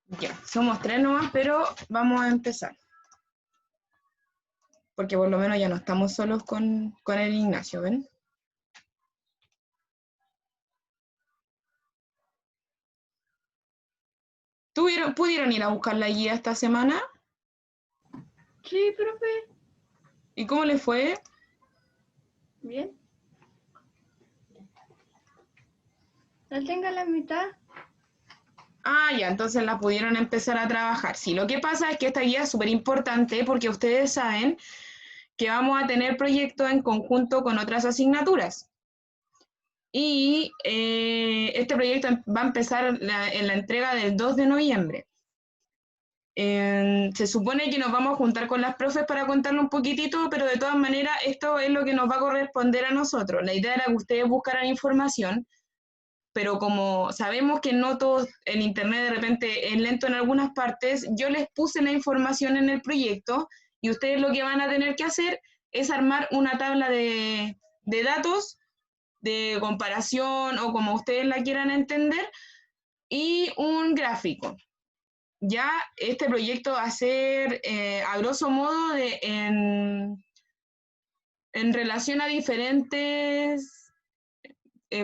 Ya, somos tres nomás, pero vamos a empezar. Porque por lo menos ya no estamos solos con el Ignacio, ¿ven? ¿Pudieron ir a buscar la guía esta semana? Sí, profe. ¿Y cómo les fue? Bien. La tengo a la mitad. Ah, ya, entonces la pudieron empezar a trabajar. Sí, lo que pasa es que esta guía es súper importante porque ustedes saben que vamos a tener proyectos en conjunto con otras asignaturas. Y este proyecto va a empezar en la entrega del 2 de noviembre. Se supone que nos vamos a juntar con las profes para contarle un poquitito, pero de todas maneras esto es lo que nos va a corresponder a nosotros. La idea era que ustedes buscaran información, pero como sabemos que no todo el internet de repente es lento en algunas partes, yo les puse la información en el proyecto y ustedes lo que van a tener que hacer es armar una tabla de datos, de comparación o como ustedes la quieran entender, y un gráfico. Ya este proyecto va a ser, a grosso modo, en relación a diferentes,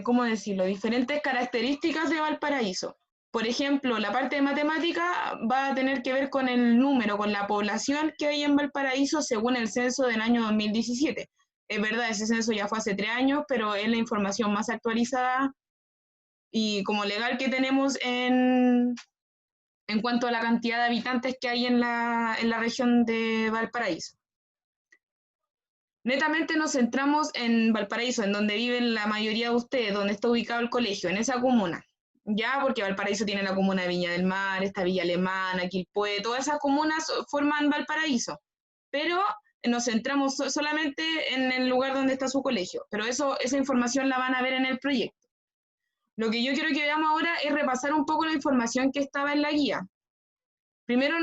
¿cómo decirlo? Diferentes características de Valparaíso. Por ejemplo, la parte de matemática va a tener que ver con el número, con la población que hay en Valparaíso según el censo del año 2017. Es verdad, ese censo ya fue hace 3 años, pero es la información más actualizada y como legal que tenemos en cuanto a la cantidad de habitantes que hay en la región de Valparaíso. Netamente nos centramos en Valparaíso, en donde viven la mayoría de ustedes, donde está ubicado el colegio, en esa comuna. Ya, porque Valparaíso tiene la comuna de Viña del Mar, está Villa Alemana, Quilpué, todas esas comunas forman Valparaíso. Pero nos centramos solamente en el lugar donde está su colegio. Pero esa información la van a ver en el proyecto. Lo que yo quiero que veamos ahora es repasar un poco la información que estaba en la guía. Primero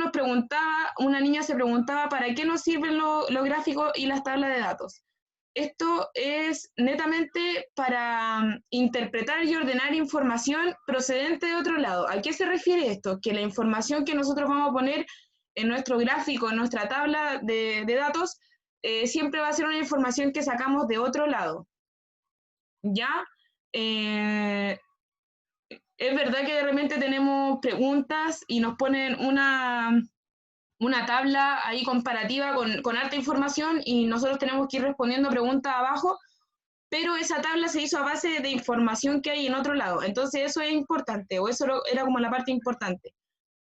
una niña se preguntaba para qué nos sirven los gráficos y las tablas de datos. Esto es netamente para interpretar y ordenar información procedente de otro lado. ¿A qué se refiere esto? Que la información que nosotros vamos a poner en nuestro gráfico, en nuestra tabla de datos, siempre va a ser una información que sacamos de otro lado. ¿Ya? Eh, es verdad que de repente tenemos preguntas y nos ponen una tabla ahí comparativa con harta información y nosotros tenemos que ir respondiendo preguntas abajo, pero esa tabla se hizo a base de información que hay en otro lado. Entonces eso es importante, o eso era como la parte importante,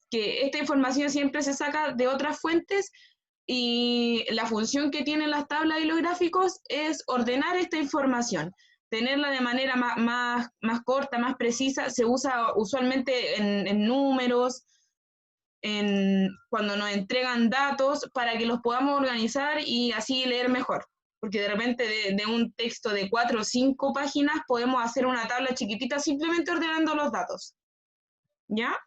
que esta información siempre se saca de otras fuentes y la función que tienen las tablas y los gráficos es ordenar esta información, tenerla de manera más corta, más precisa. Se usa usualmente en números, cuando nos entregan datos para que los podamos organizar y así leer mejor. Porque de repente de un texto de 4 o 5 páginas podemos hacer una tabla chiquitita simplemente ordenando los datos. ¿Ya?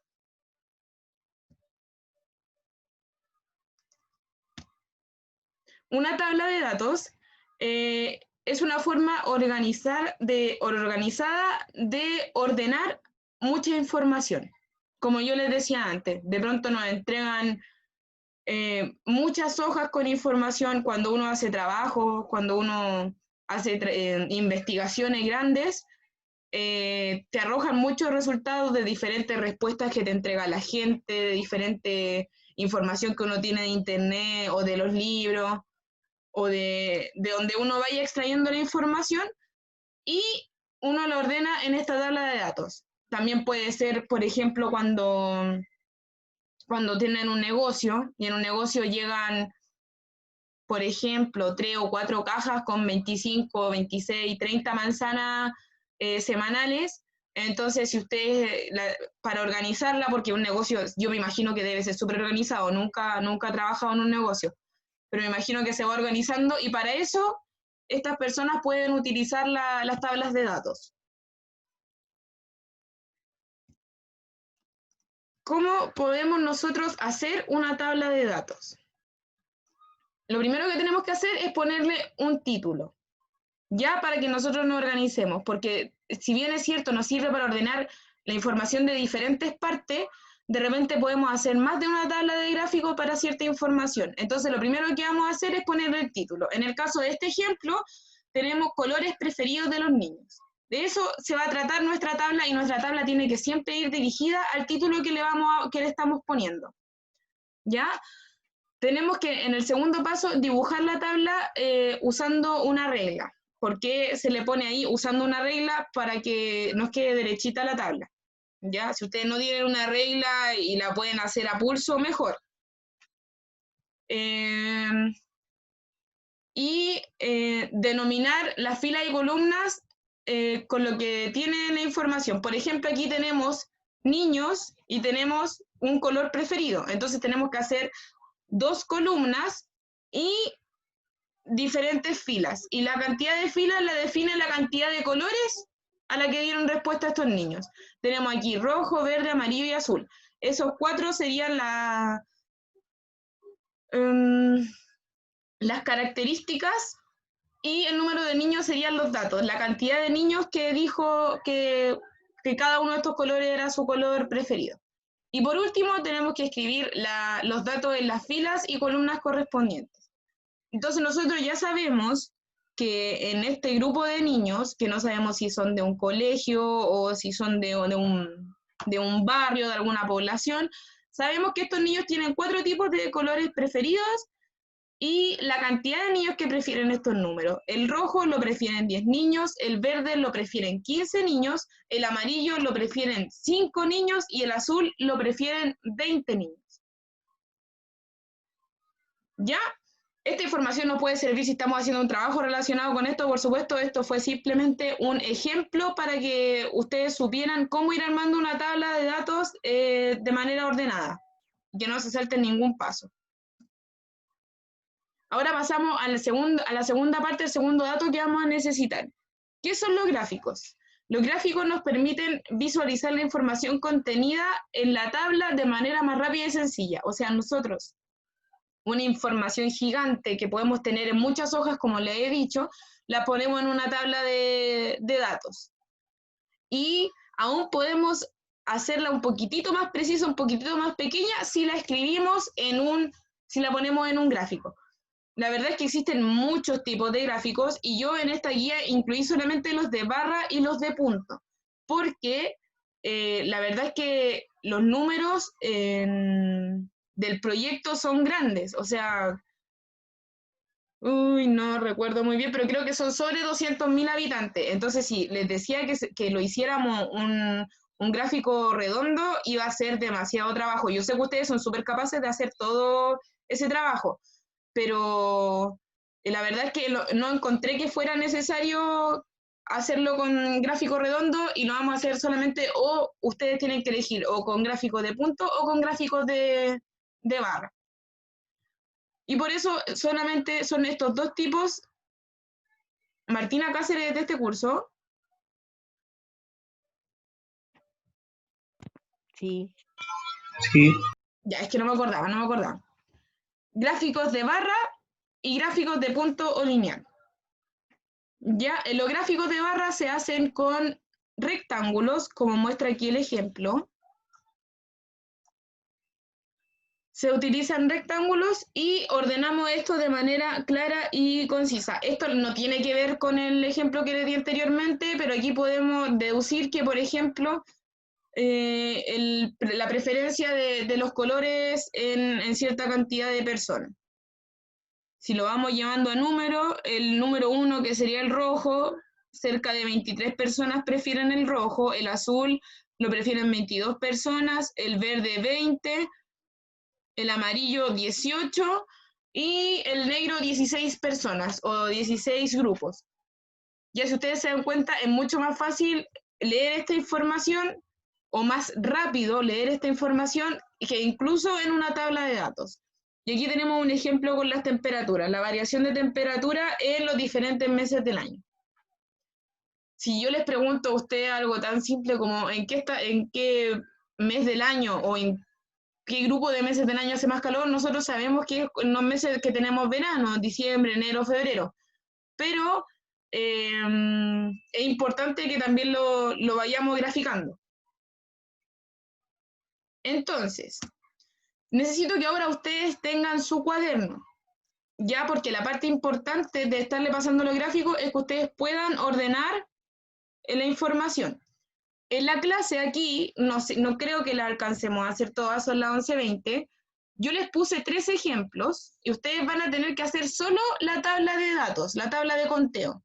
Una tabla de datos es una forma organizada de ordenar mucha información. Como yo les decía antes, de pronto nos entregan muchas hojas con información cuando uno hace trabajo, cuando uno hace investigaciones grandes, te arrojan muchos resultados de diferentes respuestas que te entrega la gente, de diferente información que uno tiene de internet o de los libros o de donde uno vaya extrayendo la información y uno la ordena en esta tabla de datos. También puede ser, por ejemplo, cuando tienen un negocio y en un negocio llegan, por ejemplo, 3 o 4 cajas con 25, 26, 30 manzanas semanales. Entonces, si ustedes, para organizarla, porque un negocio, yo me imagino que debe ser súper organizado, nunca he trabajado en un negocio, pero me imagino que se va organizando y para eso estas personas pueden utilizar las tablas de datos. ¿Cómo podemos nosotros hacer una tabla de datos? Lo primero que tenemos que hacer es ponerle un título, ya para que nosotros nos organicemos, porque si bien es cierto, nos sirve para ordenar la información de diferentes partes, de repente podemos hacer más de una tabla de gráficos para cierta información. Entonces, lo primero que vamos a hacer es poner el título. En el caso de este ejemplo, tenemos colores preferidos de los niños. De eso se va a tratar nuestra tabla, y nuestra tabla tiene que siempre ir dirigida al título que le estamos poniendo. ¿Ya? Tenemos que, en el segundo paso, dibujar la tabla usando una regla. ¿Por qué se le pone ahí usando una regla? Para que nos quede derechita la tabla. ¿Ya? Si ustedes no tienen una regla y la pueden hacer a pulso, mejor. Denominar las filas y columnas con lo que tiene la información. Por ejemplo, aquí tenemos niños y tenemos un color preferido. Entonces tenemos que hacer 2 columnas y diferentes filas. Y la cantidad de filas la define la cantidad de colores a la que dieron respuesta estos niños. Tenemos aquí rojo, verde, amarillo y azul. Esos 4 serían las características, y el número de niños serían los datos, la cantidad de niños que dijo que cada uno de estos colores era su color preferido. Y por último tenemos que escribir los datos en las filas y columnas correspondientes. Entonces nosotros ya sabemos que en este grupo de niños, que no sabemos si son de un colegio o si son de un barrio, de alguna población, sabemos que estos niños tienen 4 tipos de colores preferidos y la cantidad de niños que prefieren estos números. El rojo lo prefieren 10 niños, el verde lo prefieren 15 niños, el amarillo lo prefieren 5 niños y el azul lo prefieren 20 niños. ¿Ya? Esta información nos puede servir si estamos haciendo un trabajo relacionado con esto. Por supuesto, esto fue simplemente un ejemplo para que ustedes supieran cómo ir armando una tabla de datos de manera ordenada, que no se salte ningún paso. Ahora pasamos a la segunda parte, el segundo dato que vamos a necesitar. ¿Qué son los gráficos? Los gráficos nos permiten visualizar la información contenida en la tabla de manera más rápida y sencilla. O sea, nosotros, una información gigante que podemos tener en muchas hojas, como les he dicho, la ponemos en una tabla de datos. Y aún podemos hacerla un poquitito más precisa, un poquitito más pequeña, si la escribimos si la ponemos en un gráfico. La verdad es que existen muchos tipos de gráficos y yo en esta guía incluí solamente los de barra y los de punto, porque la verdad es que los números del proyecto son grandes, o sea, no recuerdo muy bien, pero creo que son sobre 200.000 habitantes. Entonces, si les decía que lo hiciéramos un gráfico redondo, iba a ser demasiado trabajo. Yo sé que ustedes son súper capaces de hacer todo ese trabajo, pero la verdad es que no encontré que fuera necesario hacerlo con gráfico redondo, y lo vamos a hacer solamente, o ustedes tienen que elegir o con gráficos de punto o con gráficos de barra. Y por eso solamente son estos 2 tipos. Martina Cáceres de este curso. Sí. Sí. Ya, es que no me acordaba. Gráficos de barra y gráficos de punto o lineal. Ya, los gráficos de barra se hacen con rectángulos, como muestra aquí el ejemplo. Se utilizan rectángulos y ordenamos esto de manera clara y concisa. Esto no tiene que ver con el ejemplo que les di anteriormente, pero aquí podemos deducir que, por ejemplo, la preferencia de los colores en cierta cantidad de personas. Si lo vamos llevando a número, el número 1, que sería el rojo, cerca de 23 personas prefieren el rojo, el azul lo prefieren 22 personas, el verde 20, el amarillo 18 y el negro 16 personas o 16 grupos. Ya si ustedes se dan cuenta, es mucho más fácil leer esta información o más rápido leer esta información que incluso en una tabla de datos. Y aquí tenemos un ejemplo con las temperaturas, la variación de temperatura en los diferentes meses del año. Si yo les pregunto a ustedes algo tan simple como en qué mes del año o en qué grupo de meses del año hace más calor, nosotros sabemos que es en los meses que tenemos verano, diciembre, enero, febrero. Pero es importante que también lo vayamos graficando. Entonces, necesito que ahora ustedes tengan su cuaderno, ya porque la parte importante de estarle pasando los gráficos es que ustedes puedan ordenar la información. En la clase aquí, no creo que la alcancemos a hacer todas, son las 11:20. Yo les puse 3 ejemplos y ustedes van a tener que hacer solo la tabla de datos, la tabla de conteo.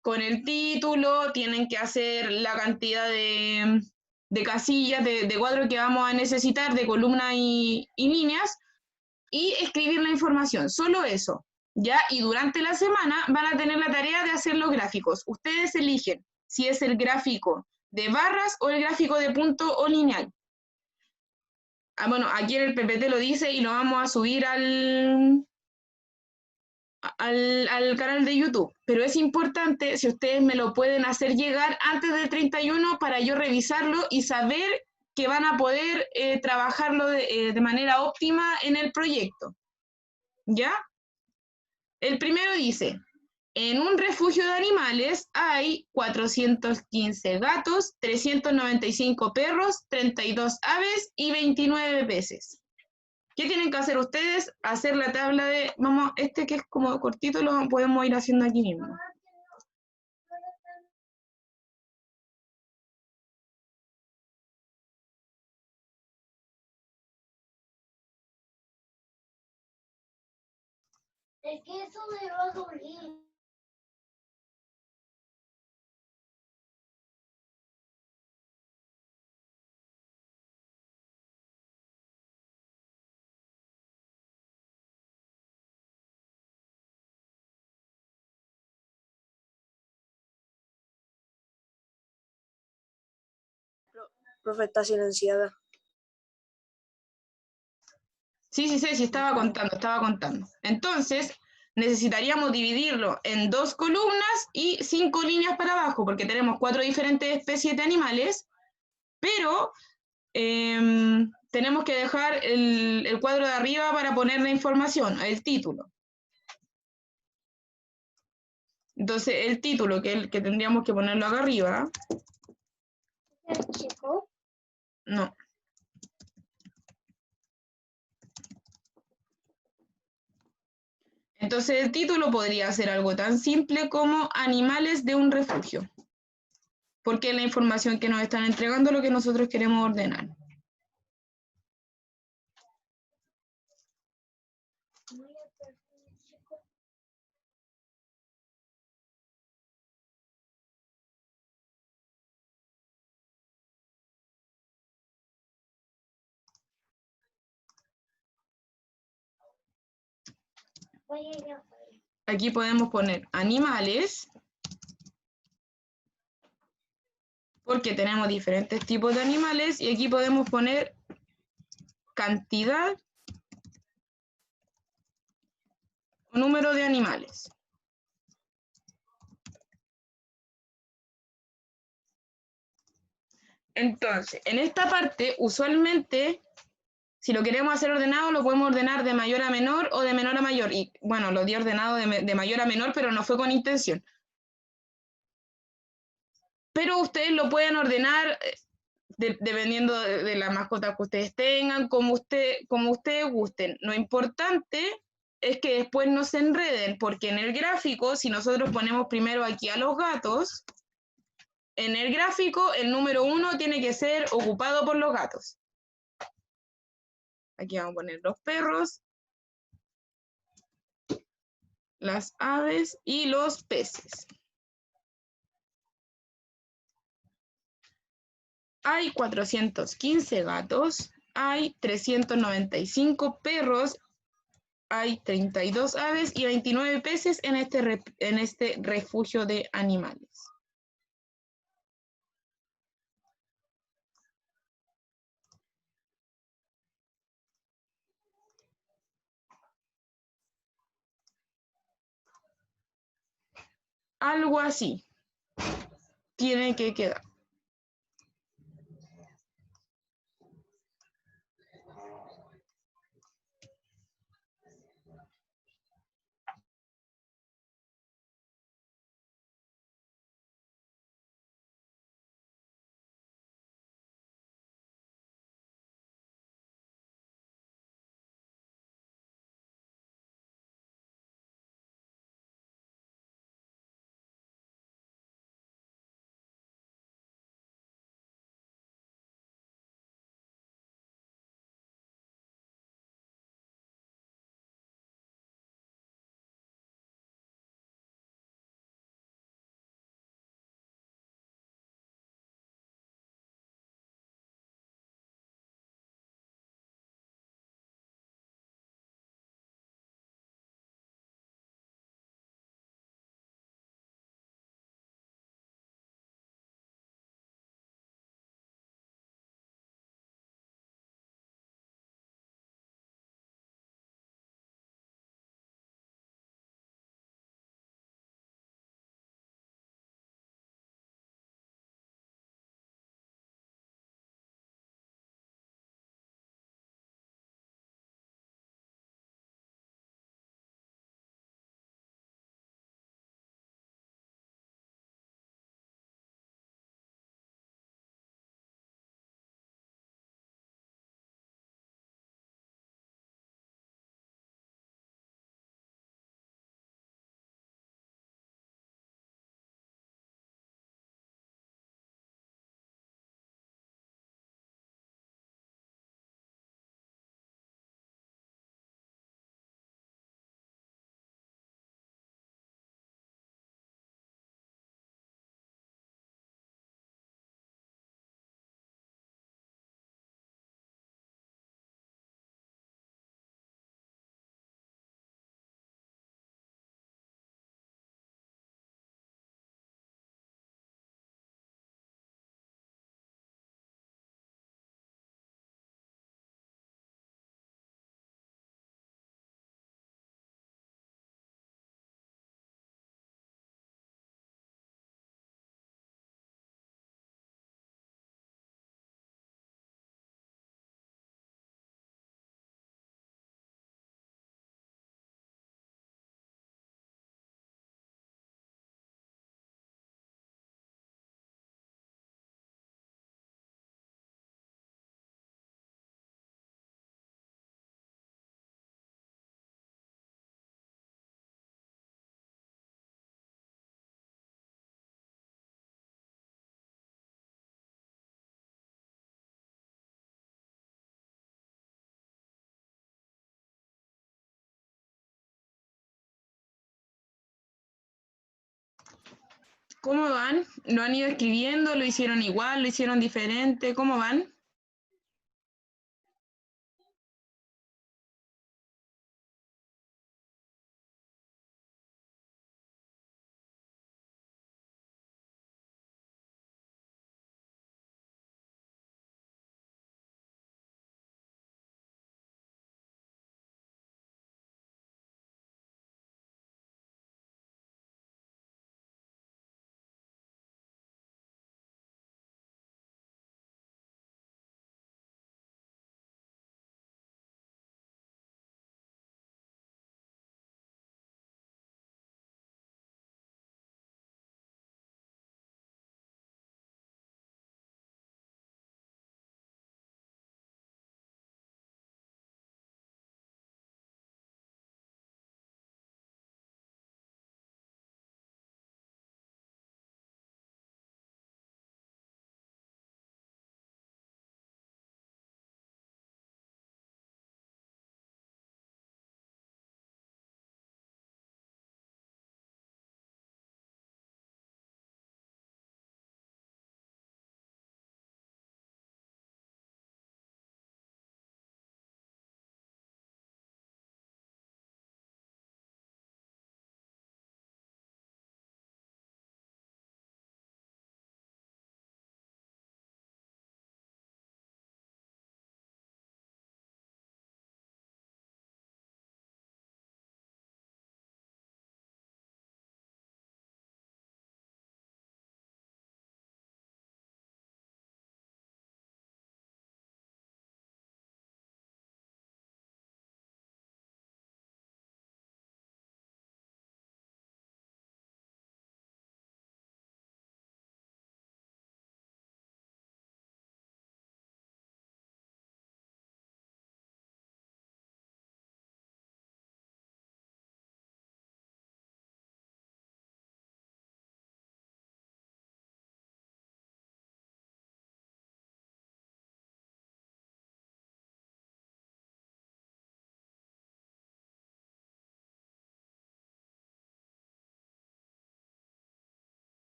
Con el título, tienen que hacer la cantidad de casillas, de cuadros que vamos a necesitar, de columnas y líneas, y escribir la información, solo eso. ¿Ya? Y durante la semana van a tener la tarea de hacer los gráficos. Ustedes eligen si es el gráfico de barras o el gráfico de punto o lineal. Bueno, aquí en el PPT lo dice y lo vamos a subir al canal de YouTube, pero es importante si ustedes me lo pueden hacer llegar antes del 31 para yo revisarlo y saber que van a poder trabajarlo de manera óptima en el proyecto. ¿Ya? El primero dice, en un refugio de animales hay 415 gatos, 395 perros, 32 aves y 29 peces. ¿Qué tienen que hacer ustedes? Hacer la tabla de, vamos, que es como cortito, lo podemos ir haciendo aquí mismo. Es que eso me va a doler. Profe, está silenciada. Sí, estaba contando. Entonces, necesitaríamos dividirlo en 2 columnas y 5 líneas para abajo, porque tenemos 4 diferentes especies de animales, pero tenemos que dejar el cuadro de arriba para poner la información, el título. Entonces, el título, que tendríamos que ponerlo acá arriba. ¿El chico? No. Entonces, el título podría ser algo tan simple como Animales de un refugio, porque es la información que nos están entregando lo que nosotros queremos ordenar. Aquí podemos poner animales, porque tenemos diferentes tipos de animales, y aquí podemos poner cantidad o número de animales. Entonces, en esta parte, usualmente, si lo queremos hacer ordenado, lo podemos ordenar de mayor a menor o de menor a mayor. Y bueno, lo di ordenado de mayor a menor, pero no fue con intención. Pero ustedes lo pueden ordenar dependiendo de las mascotas que ustedes tengan, como ustedes gusten. Lo importante es que después no se enreden, porque en el gráfico, si nosotros ponemos primero aquí a los gatos, en el gráfico el número 1 tiene que ser ocupado por los gatos. Aquí vamos a poner los perros, las aves y los peces. Hay 415 gatos, hay 395 perros, hay 32 aves y 29 peces en este refugio de animales. Algo así tiene que quedar. ¿Cómo van? ¿Lo han ido escribiendo? ¿Lo hicieron igual? ¿Lo hicieron diferente? ¿Cómo van?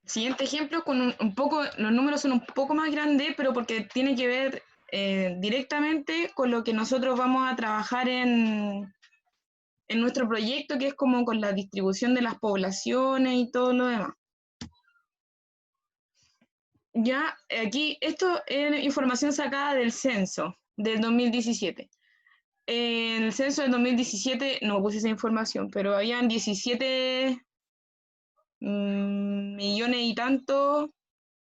Siguiente ejemplo, con un poco, los números son un poco más grandes, pero porque tiene que ver directamente con lo que nosotros vamos a trabajar en nuestro proyecto, que es como con la distribución de las poblaciones y todo lo demás. Ya, aquí, esto es información sacada del censo del 2017. En el censo del 2017 no puse esa información, pero habían 17 millones y tanto,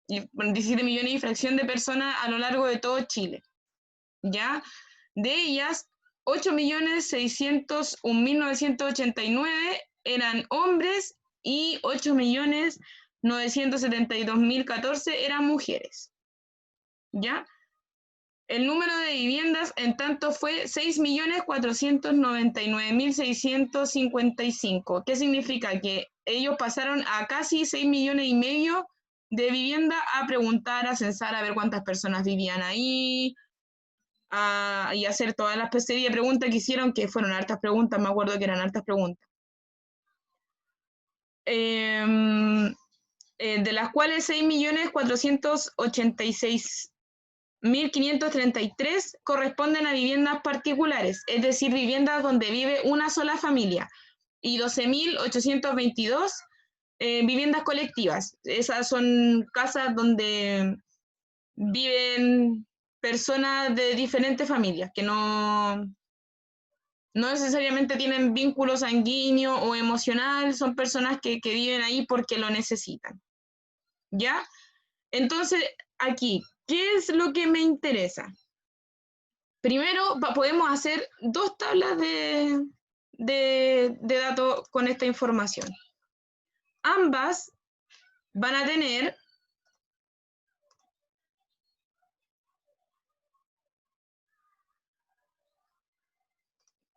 17 millones y fracción de personas a lo largo de todo Chile. ¿Ya? De ellas, 8.601.989 eran hombres y 8.972.014 eran mujeres. ¿ya? El número de viviendas, en tanto, fue 6.499.655. ¿Qué significa? Que ellos pasaron a casi 6,5 millones de vivienda a preguntar, a censar, a ver cuántas personas vivían ahí, y hacer todas las serie de preguntas que hicieron, que fueron hartas preguntas, me acuerdo que eran hartas preguntas. De las cuales 6.486.533 corresponden a viviendas particulares, es decir, viviendas donde vive una sola familia, y 12.822 viviendas colectivas. Esas son casas donde viven personas de diferentes familias, que no necesariamente tienen vínculo sanguíneo o emocional, son personas que viven ahí porque lo necesitan. ¿Ya? Entonces, aquí, ¿qué es lo que me interesa? Primero, podemos hacer 2 tablas de datos con esta información. Ambas van a tener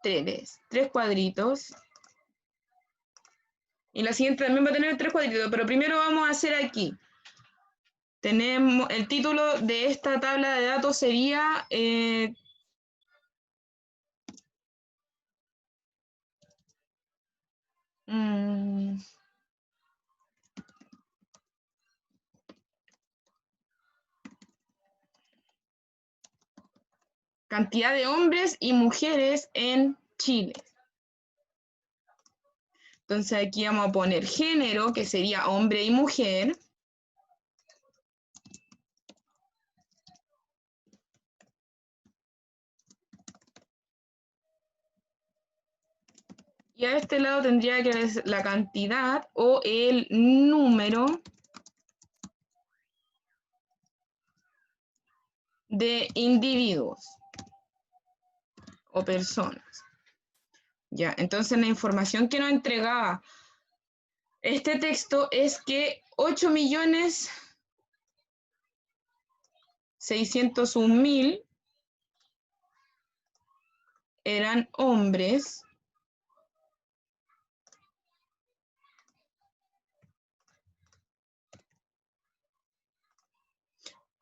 tres cuadritos. Y la siguiente también va a tener 3 cuadritos, pero primero vamos a hacer aquí. Tenemos, el título de esta tabla de datos sería cantidad de hombres y mujeres en Chile. Entonces aquí vamos a poner género, que sería hombre y mujer. Y a este lado tendría que ser la cantidad o el número de individuos o personas. Ya, entonces la información que nos entregaba este texto es que 8.601.000 eran hombres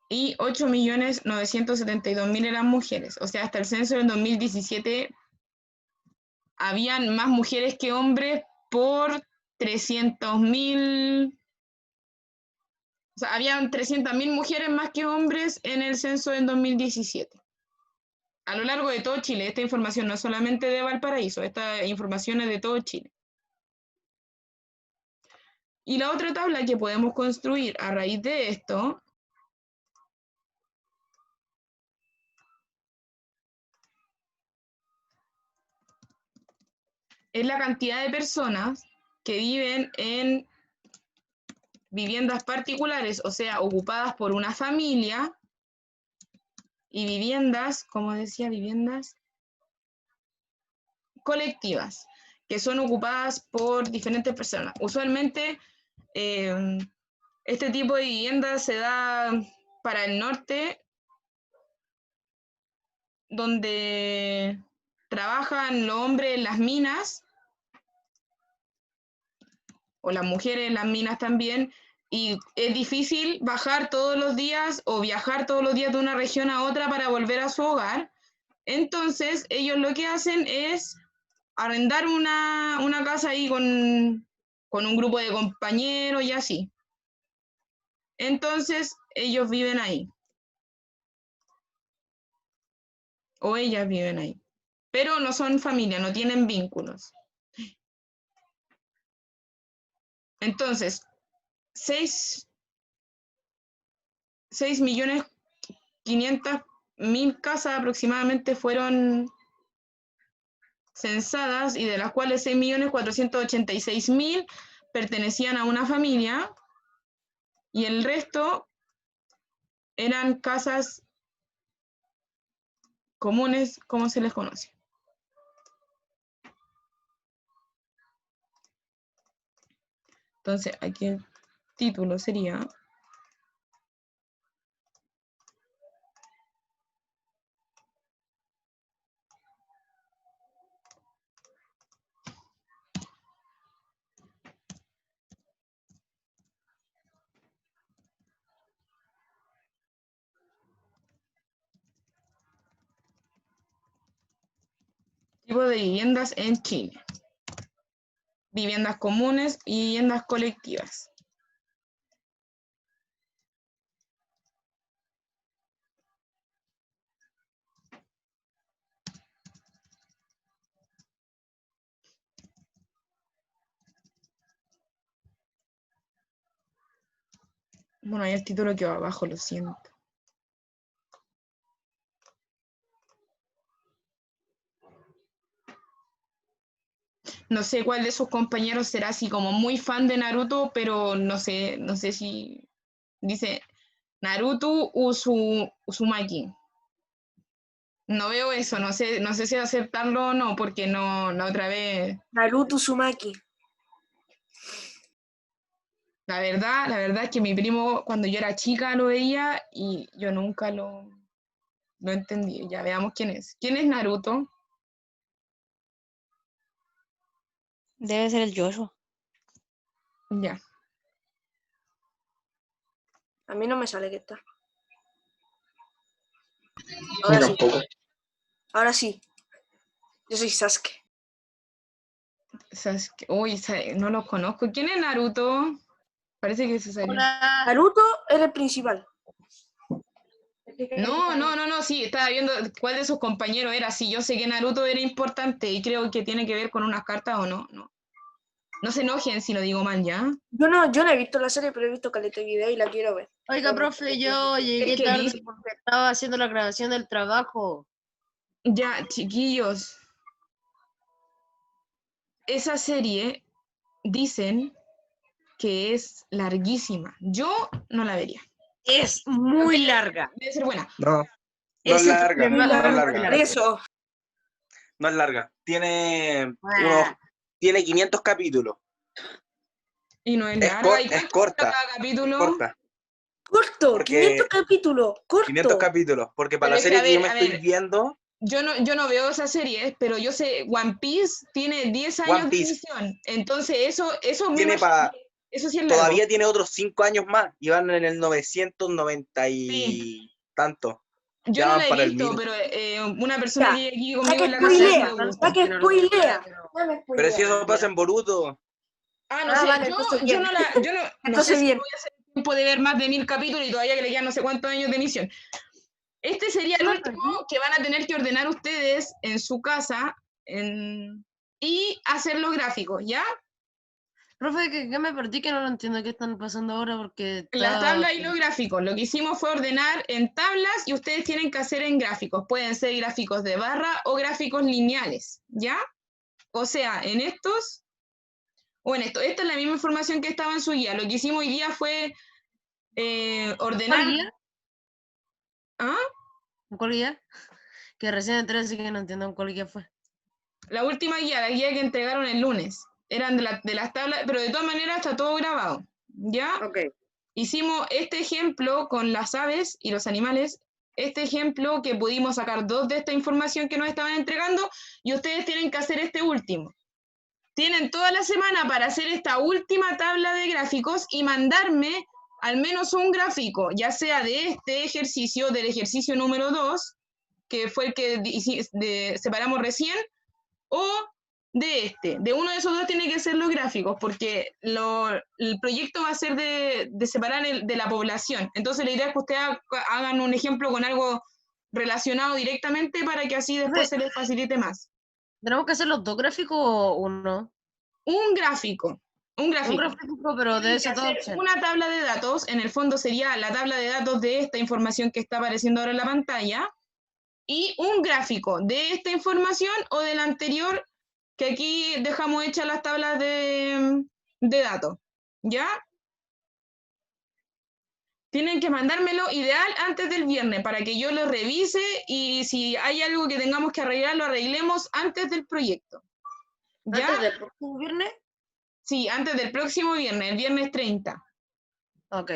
y 8.972.000 eran mujeres. O sea, hasta el censo del 2017 habían más mujeres que hombres por 300.000. O sea, habían 300.000 mujeres más que hombres en el censo del 2017. A lo largo de todo Chile. Esta información no es solamente de Valparaíso, esta información es de todo Chile. Y la otra tabla que podemos construir a raíz de esto es la cantidad de personas que viven en viviendas particulares, o sea, ocupadas por una familia, y viviendas, como decía, viviendas colectivas, que son ocupadas por diferentes personas. Usualmente, este tipo de vivienda se da para el norte, donde trabajan los hombres en las minas, o las mujeres en las minas también, y es difícil bajar todos los días o viajar todos los días de una región a otra para volver a su hogar. Entonces, ellos lo que hacen es arrendar una casa ahí con un grupo de compañeros y así. Entonces, ellos viven ahí. O ellas viven ahí. Pero no son familia, no tienen vínculos. Entonces, 6.500.000 casas aproximadamente fueron censadas, y de las cuales 6.486.000 pertenecían a una familia, y el resto eran casas comunes, como se les conoce. Entonces, aquí el título sería tipos de viviendas en Chile. Viviendas comunes y viviendas colectivas. Bueno, ahí el título que va abajo, lo siento. No sé cuál de sus compañeros será así como muy fan de Naruto, pero no sé si dice Naruto Uzumaki. No veo eso, no sé si aceptarlo o no, porque no, la otra vez, Naruto Uzumaki. la verdad es que mi primo cuando yo era chica lo veía y yo nunca lo entendí. Ya veamos quién es. ¿Quién es Naruto? Debe ser el Joshua. Ya. A mí no me sale que está. A Ahora mí sí. tampoco. Ahora sí. Yo soy Sasuke. Sasuke. Uy, no los conozco. ¿Quién es Naruto? Parece que se salió. Hola. Naruto era el principal. No, sí, estaba viendo cuál de sus compañeros era. Sí, yo sé que Naruto era importante y creo que tiene que ver con unas cartas o no. No se enojen si lo digo mal, ¿ya? Yo no he visto la serie, pero he visto caleta de video y la quiero ver. Oiga, profe, yo llegué que tarde dice- porque estaba haciendo la grabación del trabajo. Ya, chiquillos. Esa serie dicen que es larguísima. Yo no la vería. Es muy larga. Debe ser buena. No, no Es es larga, no es extremadamente larga. Por eso. No es larga. Tiene Ah. tiene 500 capítulos. Y no es Es larga. ¿Y es cuánto corta. dura cada capítulo? Corta. Corto, Porque 500 capítulos. Corto. 500 capítulos. Porque para Pero la es que, serie a que yo ver, me a estoy ver. viendo, Yo no veo esas series, pero yo sé, One Piece tiene 10 One años de Piece emisión. Entonces, eso me tiene imagino, eso sí es largo. todavía tiene otros 5 años más. Y van en el 990 Sí. y tanto. Yo Ya no van la he para el visto, 1000. pero una persona Ya, que aquí Ya conmigo que en la casa sí spoilea, le gusta. ya que spoilea. Ya me Pero si spoilea. eso pasa en Boruto. Ah, no Ah, sé, vale, entonces yo bien. no la, yo no sé Entonces si bien. voy a hacer tiempo de ver más de 1000 capítulos y todavía que le quedan no sé cuántos años de emisión. Este sería el último que van a tener que ordenar ustedes en su casa y hacer los gráficos, ¿ya? Profe, que me perdí, que no lo entiendo qué están pasando ahora porque Las está... tablas y los gráficos. Lo que hicimos fue ordenar en tablas y ustedes tienen que hacer en gráficos. Pueden ser gráficos de barra o gráficos lineales, ¿ya? O sea, en estos o en esto. Esta es la misma información que estaba en su guía. Lo que hicimos hoy día fue ordenar... ¿Cuál guía? ¿Ah? ¿Cuál guía? Que recién entré, así que no entiendo cuál guía fue. La última guía, la guía que entregaron el lunes. Eran de las tablas, pero de todas maneras está todo grabado, ¿ya? Ok. Hicimos este ejemplo con las aves y los animales, este ejemplo que pudimos sacar 2 de esta información que nos estaban entregando y ustedes tienen que hacer este último. Tienen toda la semana para hacer esta última tabla de gráficos y mandarme al menos un gráfico, ya sea de este ejercicio, del ejercicio número 2, que fue el que separamos recién, o de uno de esos dos tiene que ser los gráficos, porque el proyecto va a ser de separar de la población. Entonces la idea es que ustedes hagan un ejemplo con algo relacionado directamente para que así después se les facilite más. ¿Tenemos que hacer los dos gráficos o uno? Un gráfico. Un gráfico, pero de esas dos hacer opciones. una tabla de datos, en el fondo sería la tabla de datos de esta información que está apareciendo ahora en la pantalla, y un gráfico de esta información o de la anterior, que aquí dejamos hechas las tablas de datos, ¿ya? Tienen que mandármelo ideal antes del viernes para que yo lo revise y si hay algo que tengamos que arreglar, lo arreglemos antes del proyecto. ¿Ya? ¿Antes del próximo viernes? Sí, antes del próximo viernes, el viernes 30. Ok.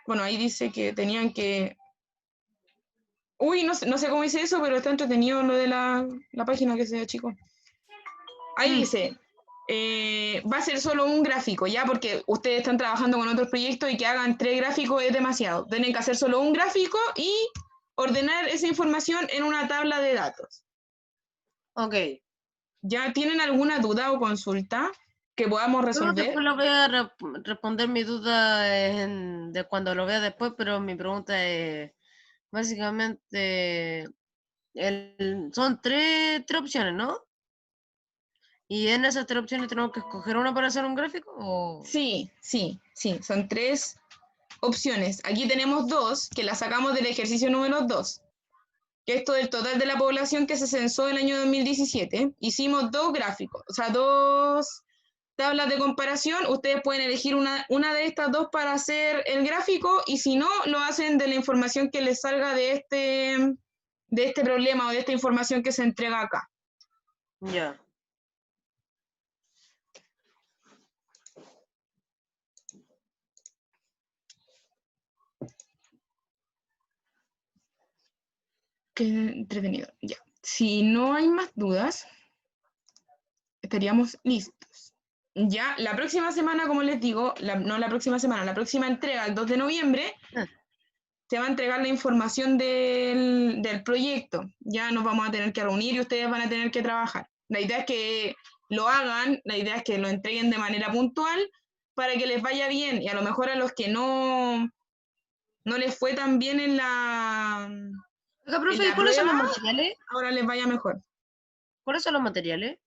Bueno, ahí dice que tenían que... Uy, no sé cómo hice eso, pero está entretenido lo de la página que sea, chicos. Ahí dice, va a ser solo un gráfico, ¿ya? Porque ustedes están trabajando con otros proyectos y que hagan 3 gráficos es demasiado. Tienen que hacer solo un gráfico y ordenar esa información en una tabla de datos. Ok. ¿Ya tienen alguna duda o consulta que podamos Yo resolver? después lo voy a responder mi duda de cuando lo vea después, pero mi pregunta es básicamente son tres opciones, ¿no? Y en esas tres opciones tenemos que escoger una para hacer un gráfico o Sí, son 3 opciones. Aquí tenemos 2 que las sacamos del ejercicio número 2, que esto del total de la población que se censó en el año 2017. Hicimos 2 gráficos, o sea, 2 tablas de comparación. Ustedes pueden elegir una de estas 2 para hacer el gráfico, y si no, lo hacen de la información que les salga de este problema o de esta información que se entrega acá. ya. Qué entretenido. Ya. Si no hay más dudas, estaríamos listos. Ya, la próxima semana, como les digo, no la próxima semana, la próxima entrega, el 2 de noviembre, Ah. se va a entregar la información del proyecto. Ya nos vamos a tener que reunir y ustedes van a tener que trabajar. La idea es que lo hagan, la idea es que lo entreguen de manera puntual para que les vaya bien, y a lo mejor a los que no les fue tan bien en la Oiga, profe, ¿y la cuáles son los prueba, materiales? ahora les vaya mejor. ¿Cuáles son los materiales?